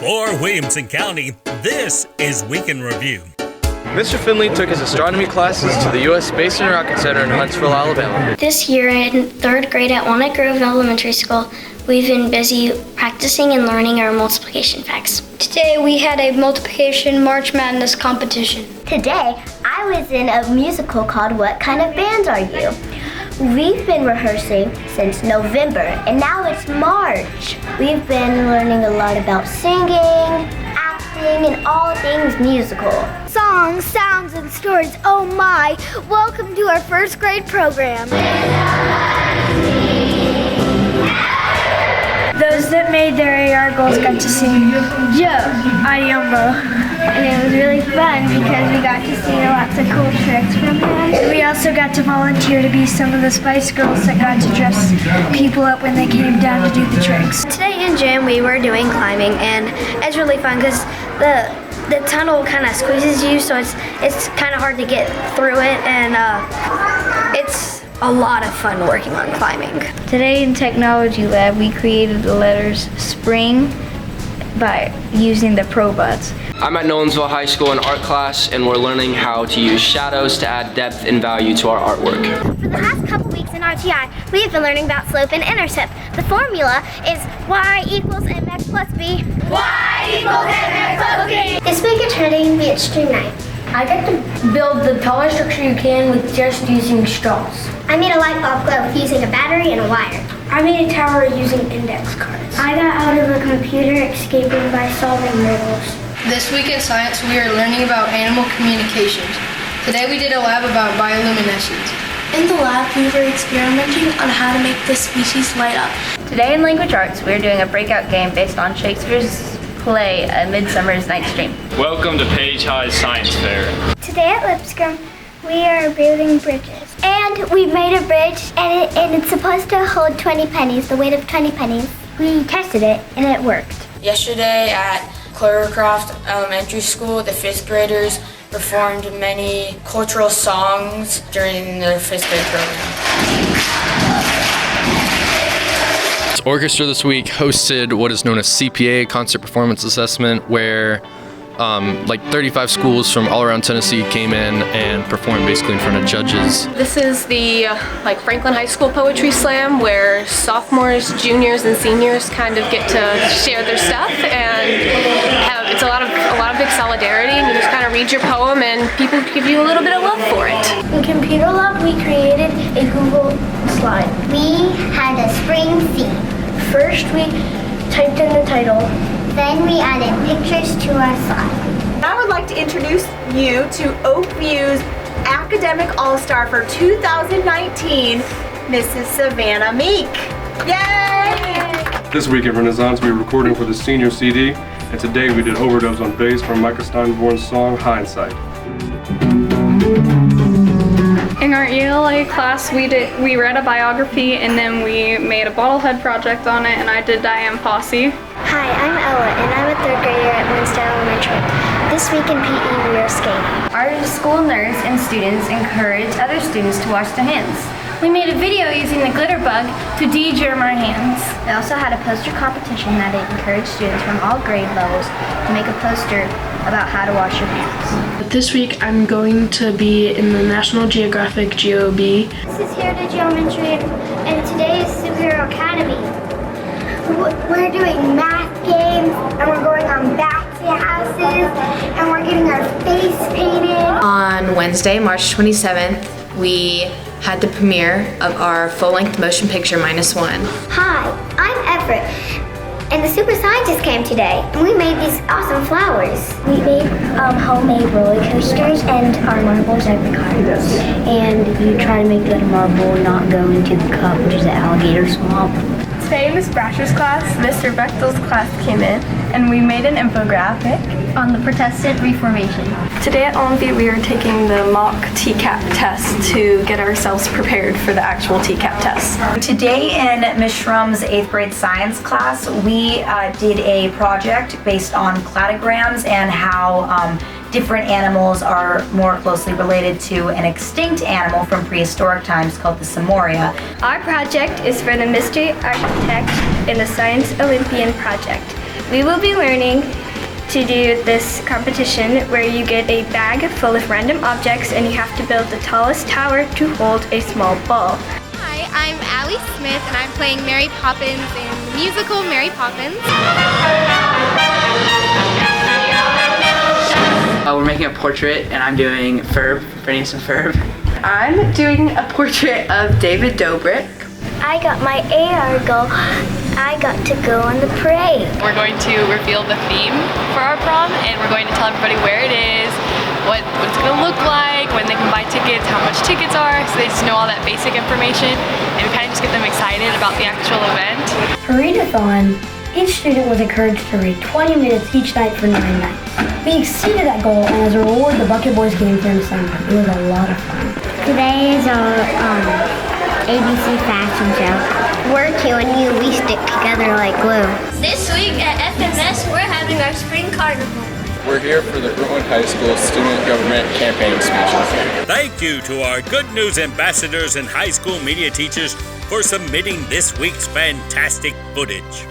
For Williamson County, this is Week in Review. Mr. Finley took his astronomy classes to the U.S. Space and Rocket Center in Huntsville, Alabama. This year in third grade at Walnut Grove Elementary School, we've been busy practicing and learning our multiplication facts. Today we had a multiplication March Madness competition. Today I was in a musical called What Kind of Band Are You? We've been rehearsing since November and now it's March. We've been learning a lot about singing, acting, and all things musical. Songs, sounds, and stories. Oh my! Welcome to our first grade program. Those that made their AR goals got to sing Joe Ayumbo. And it was really fun because we got to see lots of cool tricks from him. We also got to volunteer to be some of the Spice Girls that got to dress people up when they came down to do the tricks. Today in gym we were doing climbing, and it's really fun because the tunnel kind of squeezes you, so it's kind of hard to get through it, and it's a lot of fun working on climbing. Today in Technology Lab, we created the letters spring by using the Probots. I'm at Nolensville High School in art class, and we're learning how to use shadows to add depth and value to our artwork. For the past couple weeks in RTI, we have been learning about slope and intercept. The formula is y equals mx plus b. Y equals mx plus b. This week at Trinity, be Extreme Night. I got to build the tallest structure you can with just using straws. I made a light bulb glow with using a battery and a wire. I made a tower using index cards. I got out of a computer escaping by solving riddles. This week in science, we are learning about animal communications. Today we did a lab about bioluminescence. In the lab, we were experimenting on how to make the species light up. Today in Language Arts, we're doing a breakout game based on Shakespeare's play, A Midsummer's Night's Dream. Welcome to Page High's Science Fair. Today at Lipscomb, we are building bridges. And we made a bridge, and it's supposed to hold 20 pennies, the weight of 20 pennies. We tested it, and it worked. Yesterday at Clovercroft Elementary School, the 5th graders performed many cultural songs during their 5th grade program. Orchestra this week hosted what is known as CPA, Concert Performance Assessment, where like 35 schools from all around Tennessee came in and performed basically in front of judges. This is the Franklin High School Poetry Slam, where sophomores, juniors, and seniors kind of get to share their stuff, and it's a lot of big solidarity, and you just kind of read your poem and people give you a little bit of love for it. In Computer Lab, we created a Google slide. We had a spring seed. First, we typed in the title. Then we added pictures to our slide. I would like to introduce you to Oakview's Academic All-Star for 2019, Mrs. Savannah Meek. Yay! This week at Renaissance, we were recording for the senior CD, and today we did overdubs on bass from Micah Steinborn's song Hindsight. In our ELA class, we read a biography, and then we made a bottlehead project on it, and I did Diane Fossey. Hi, I'm Ella, and I'm a third grader at Winston Elementary. This week in PE, we are skating. Our school nurse and students encourage other students to wash their hands. We made a video using the glitter bug to de-germ our hands. We also had a poster competition that encouraged students from all grade levels to make a poster about how to wash your hands. This week, I'm going to be in the National Geographic GOB. This is Heritage Elementary, and today is Superhero Academy. We're doing math games, and we're going on bouncy houses, and we're getting our face painted. On Wednesday, March 27th, we had the premiere of our full-length motion picture, -1. Hi, I'm Everett, and the super scientist came today, and we made these awesome flowers. We made homemade roller coasters and our marbles at the cards. And you try to make that marble not go into the cup, which is the alligator swamp. Today in Miss Brasher's class, Mr. Bechtel's class came in, and we made an infographic on the Protestant Reformation. Today at Onview, we are taking the mock TCAP test to get ourselves prepared for the actual TCAP test. Today in Ms. Shrum's 8th grade science class, we did a project based on cladograms and how different animals are more closely related to an extinct animal from prehistoric times called the Samoria. Our project is for the Mystery Architect in the Science Olympian Project. We will be learning to do this competition where you get a bag full of random objects and you have to build the tallest tower to hold a small ball. Hi, I'm Allie Smith and I'm playing Mary Poppins in the musical Mary Poppins. We're making a portrait and I'm doing Ferb, Phineas and Ferb. I'm doing a portrait of David Dobrik. I got my AR goal. I got to go on the parade. We're going to reveal the theme for our prom, and we're going to tell everybody where it is, what it's going to look like, when they can buy tickets, how much tickets are, so they just know all that basic information, and we kind of just get them excited about the actual event. Parade-a-thon, each student was encouraged to read 20 minutes each night for 9 nights. We exceeded that goal, and as a reward, the Bucket Boys came for the summer. It was a lot of fun. Today is our ABC fashion show. We're Q&U, we stick together like glue. This week at FMS, we're having our spring carnival. We're here for the Brooklyn High School Student Government Campaign Speeches. Thank you to our Good News ambassadors and high school media teachers for submitting this week's fantastic footage.